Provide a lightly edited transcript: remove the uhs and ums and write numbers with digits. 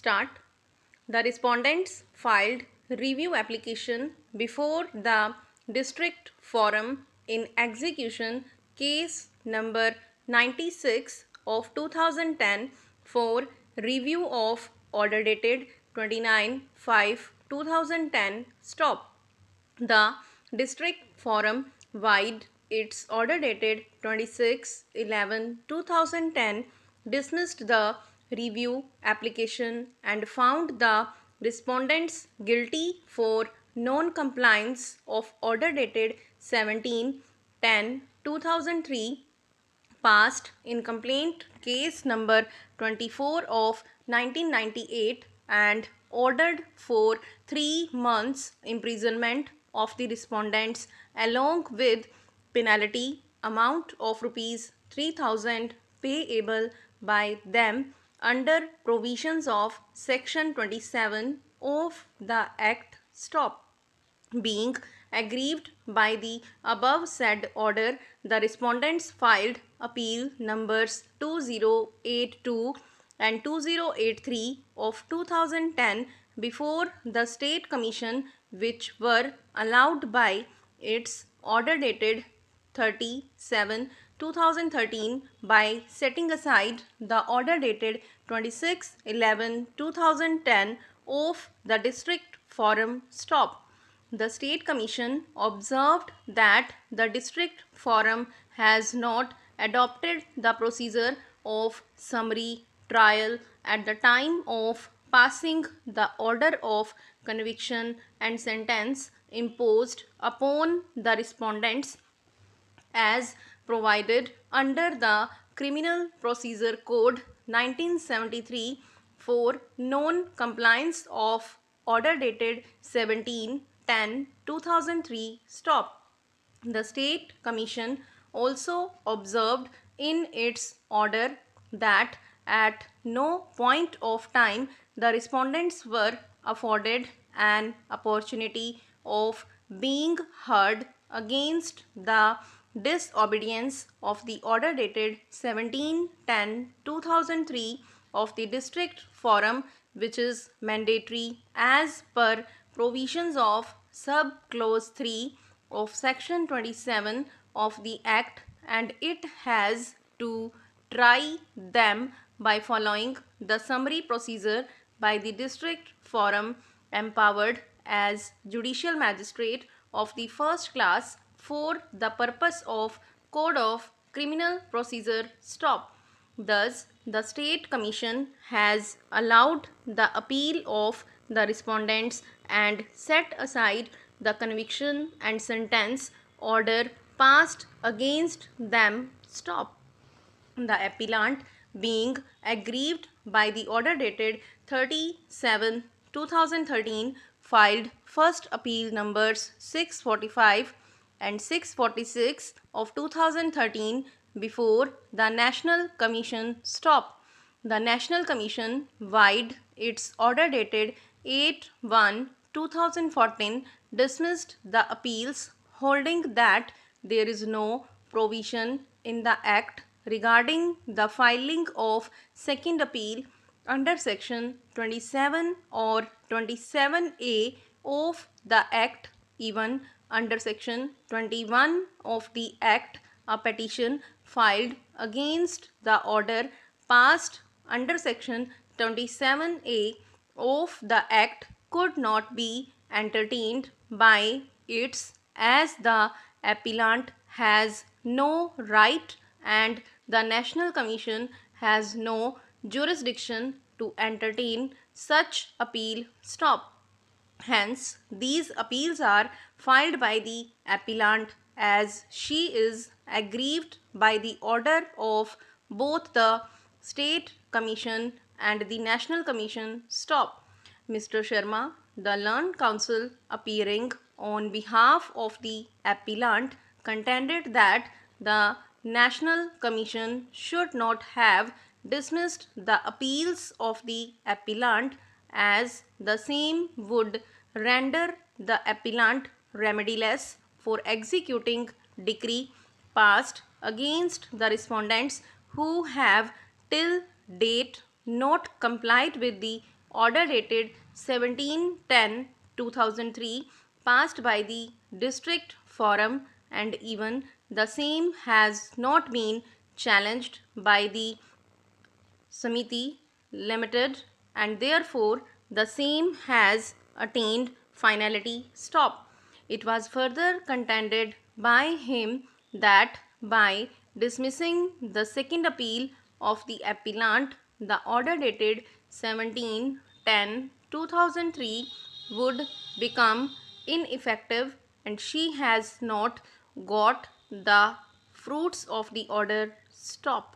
Start. The respondents filed review application before the district forum in execution case number 96 of 2010 for review of order dated 29/5/2010 stop. The district forum wide its order dated 26/11/2010 dismissed the review application and found the respondents guilty for non-compliance of order dated 17/10/2003 passed in complaint case number 24 of 1998 and ordered for 3 months imprisonment of the respondents along with penalty amount of rupees 3000 payable by them under provisions of section 27 of the act stop. Being aggrieved by the above said order, the respondents filed appeal numbers 2082 and 2083 of 2010 before the State Commission, which were allowed by its order dated 37/2013 by setting aside the order dated 26/11/2010 of the district forum stop. The State Commission observed that the district forum has not adopted the procedure of summary trial at the time of passing the order of conviction and sentence imposed upon the respondents as provided under the Criminal Procedure Code 1973 for non-compliance of order dated 17/10/2003 stop. The State Commission also observed in its order that at no point of time the respondents were afforded an opportunity of being heard against the disobedience of the order dated 17/10/2003 of the district forum, which is mandatory as per provisions of sub clause 3 of section 27 of the act, and it has to try them by following the summary procedure by the district forum empowered as judicial magistrate of the first class for the purpose of Code of Criminal Procedure stop. Thus, the State Commission has allowed the appeal of the respondents and set aside the conviction and sentence order passed against them stop. The appellant, being aggrieved by the order dated 37/2013, filed first appeal numbers 645 and 646 of 2013 before the National Commission stop. The National Commission wide its order dated 8/1/2014 dismissed the appeals, holding that there is no provision in the Act regarding the filing of second appeal under section 27 or 27A of the Act. Even under section 21 of the Act, a petition filed against the order passed under section 27A of the Act could not be entertained by its, as the appellant has no right and the National Commission has no jurisdiction to entertain such appeal stop. Hence, these appeals are filed by the appellant as she is aggrieved by the order of both the State Commission and the National Commission stop. Mr. Sharma, the learned counsel appearing on behalf of the appellant, contended that the National Commission should not have dismissed the appeals of the appellant, as the same would render the appellant remediless for executing decree passed against the respondents who have till date not complied with the order dated 17/10/2003 passed by the District Forum, and even the same has not been challenged by the Samiti Limited, and therefore the same has attained finality stop. It was further contended by him that by dismissing the second appeal of the appellant, the order dated 17/10/2003 would become ineffective, and she has not got the fruits of the order stop.